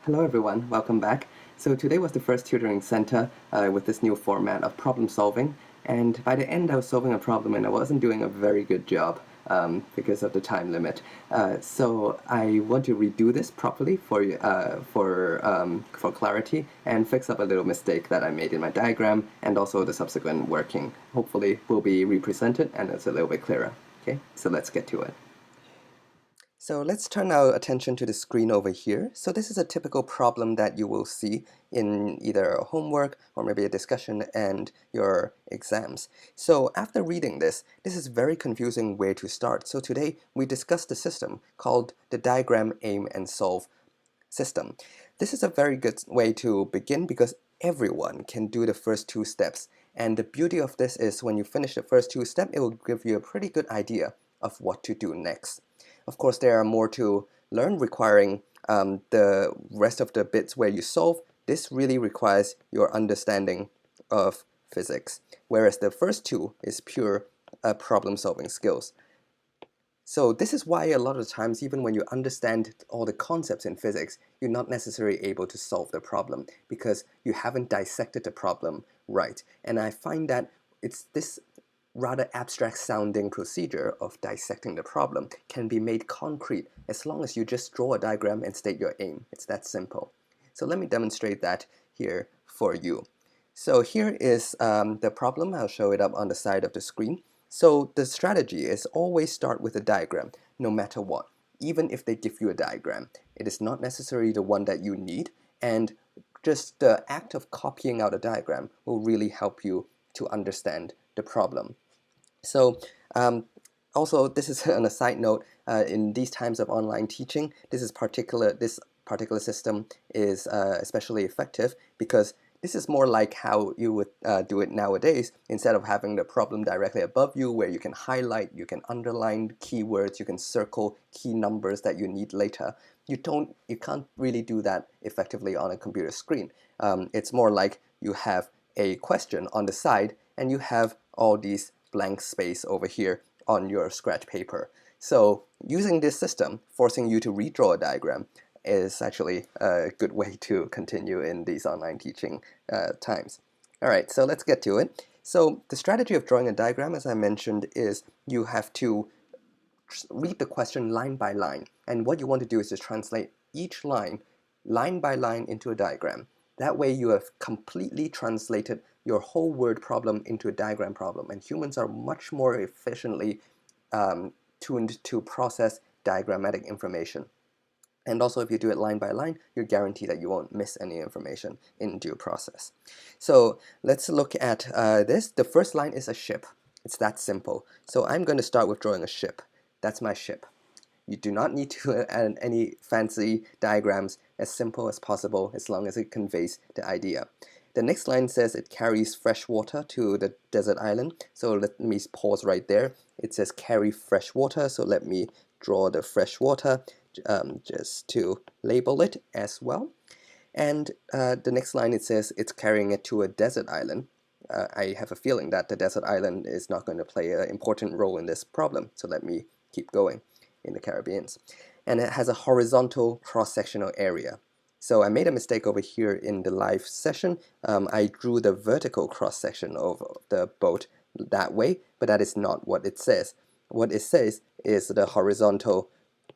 Hello everyone, welcome back. So today was the first tutoring center with this new format of problem solving, and by the end I was solving a problem and I wasn't doing a very good job because of the time limit. So I want to redo this properly for clarity and fix up a little mistake that I made in my diagram and also the subsequent working. Hopefully will be represented and it's a little bit clearer. Okay, so let's get to it. So let's turn our attention to the screen over here. So this is a typical problem that you will see in either a homework or maybe a discussion and your exams. So after reading this is very confusing where to start. So today we discussed the system called the diagram, aim, and solve system. This is a very good way to begin because everyone can do the first two steps. And the beauty of this is when you finish the first two steps, it will give you a pretty good idea of what to do next. Of course, there are more to learn requiring the rest of the bits where you solve. This really requires your understanding of physics, whereas the first two is pure problem-solving skills. So this is why a lot of times, even when you understand all the concepts in physics, you're not necessarily able to solve the problem because you haven't dissected the problem right. And I find that it's this rather abstract sounding procedure of dissecting the problem can be made concrete as long as you just draw a diagram and state your aim. It's that simple. So let me demonstrate that here for you. So here is the problem. I'll show it up on the side of the screen. So the strategy is always start with a diagram, no matter what. Even if they give you a diagram, it is not necessarily the one that you need, and just the act of copying out a diagram will really help you to understand the problem. So also, this is on a side note, in these times of online teaching, this particular system is especially effective because this is more like how you would do it nowadays. Instead of having the problem directly above you where you can highlight, you can underline keywords, you can circle key numbers that you need later. You can't really do that effectively on a computer screen. It's more like you have a question on the side and you have all these blank space over here on your scratch paper. So using this system, forcing you to redraw a diagram, is actually a good way to continue in these online teaching times. All right, so let's get to it. So the strategy of drawing a diagram, as I mentioned, is you have to read the question line by line. And what you want to do is to translate each line by line into a diagram. That way you have completely translated your whole word problem into a diagram problem. And humans are much more efficiently tuned to process diagrammatic information. And also, if you do it line by line, you're guaranteed that you won't miss any information in due process. So let's look at this. The first line is a ship. It's that simple. So I'm going to start with drawing a ship. That's my ship. You do not need to add any fancy diagrams, as simple as possible, as long as it conveys the idea. The next line says it carries fresh water to the desert island. So let me pause right there. It says carry fresh water, so let me draw the fresh water just to label it as well. And the next line it says it's carrying it to a desert island. I have a feeling that the desert island is not going to play an important role in this problem, so let me keep going in the Caribbean. And it has a horizontal cross-sectional area. So I made a mistake over here in the live session. I drew the vertical cross-section of the boat that way, but that is not what it says. What it says is the horizontal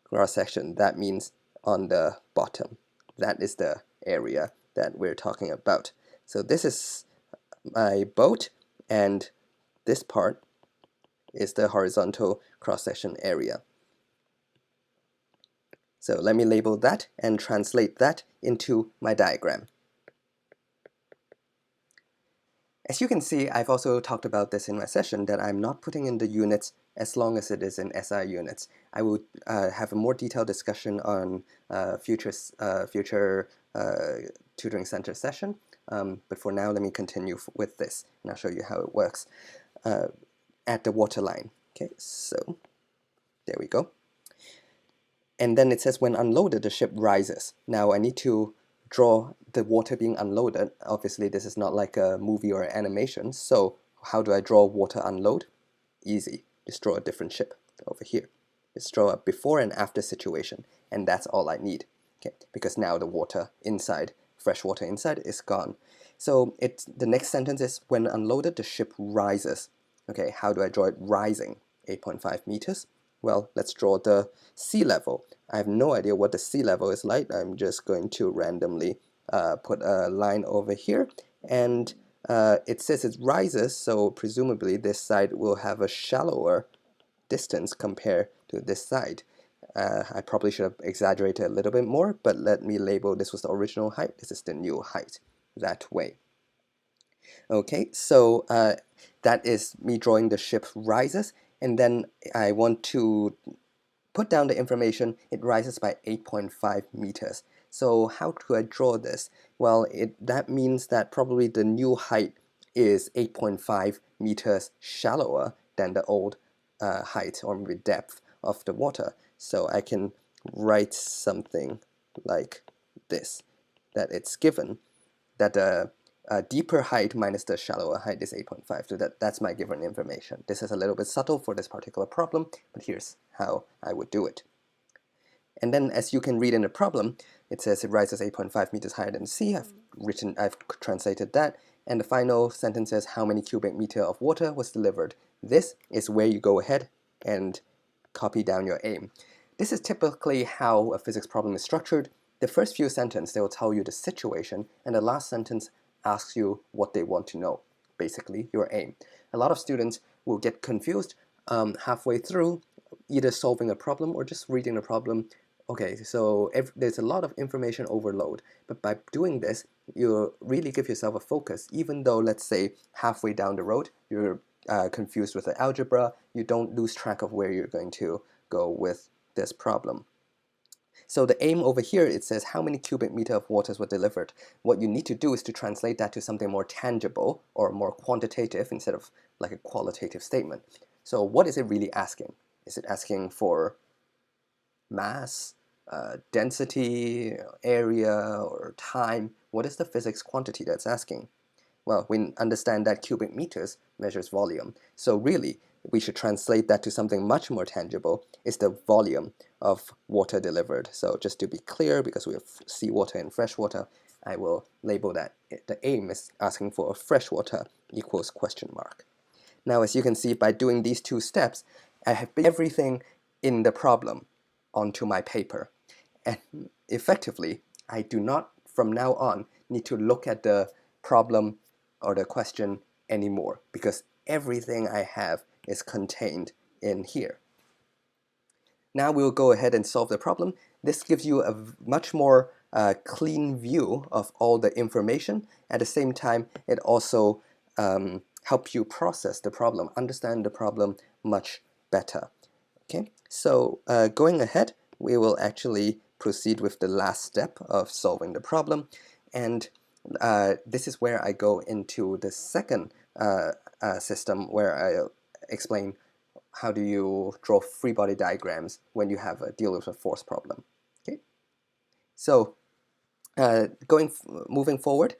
cross-section. That means on the bottom. That is the area that we're talking about. So this is my boat, and this part is the horizontal cross-section area. So let me label that and translate that into my diagram. As you can see, I've also talked about this in my session, that I'm not putting in the units as long as it is in SI units. I will have a more detailed discussion on future tutoring center session, but for now let me continue with this and I'll show you how it works at the waterline. Okay, so there we go. And then it says when unloaded, the ship rises. Now I need to draw the water being unloaded. Obviously, this is not like a movie or animation. So how do I draw water unload? Easy. Just draw a different ship over here. Just draw a before and after situation. And that's all I need. okay, because now the water inside, fresh water inside, is gone. So the next sentence is, when unloaded, the ship rises. Okay, how do I draw it rising? 8.5 meters. Well, let's draw the sea level. I have no idea what the sea level is like. I'm just going to randomly put a line over here, and it says it rises, so presumably this side will have a shallower distance compared to this side. I probably should have exaggerated a little bit more, but let me label this was the original height, this is the new height, that way. Okay, so that is me drawing the ship rises, and then I want to put down the information. It rises by 8.5 meters. So how do I draw this? Well, that means that probably the new height is 8.5 meters shallower than the old height or maybe depth of the water. So I can write something like this, that it's given that the deeper height minus the shallower height is 8.5. So that's my given information. This is a little bit subtle for this particular problem, but here's how I would do it. And then, as you can read in the problem, it says it rises 8.5 meters higher than the sea. I've translated that. And the final sentence says how many cubic meter of water was delivered. This is where you go ahead and copy down your aim. This is typically how a physics problem is structured. The first few sentences, they will tell you the situation, and the last sentence asks you what they want to know, basically your aim. A lot of students will get confused halfway through, either solving a problem or just reading the problem. Okay, so there's a lot of information overload, but by doing this, you really give yourself a focus. Even though, let's say, halfway down the road, you're confused with the algebra, you don't lose track of where you're going to go with this problem. So the aim over here, it says how many cubic meter of waters were delivered. What you need to do is to translate that to something more tangible or more quantitative instead of like a qualitative statement. So what is it really asking? Is it asking for mass, density, area, or time? What is the physics quantity that's asking? Well, we understand that cubic meters measures volume. So really, we should translate that to something much more tangible. Is the volume of water delivered. So just to be clear, because we have seawater and freshwater, I will label that the aim is asking for freshwater equals question mark. Now, as you can see, by doing these two steps, I have everything in the problem onto my paper. And effectively, I do not, from now on, need to look at the problem or the question anymore, because everything I have is contained in here. Now we'll go ahead and solve the problem. This gives you a much more clean view of all the information. At the same time, it also helps you process the problem, understand the problem much better. Okay, so going ahead, we will actually proceed with the last step of solving the problem. And this is where I go into the second system where I explain how do you draw free body diagrams when you have a deal with a force problem. Okay, so moving forward,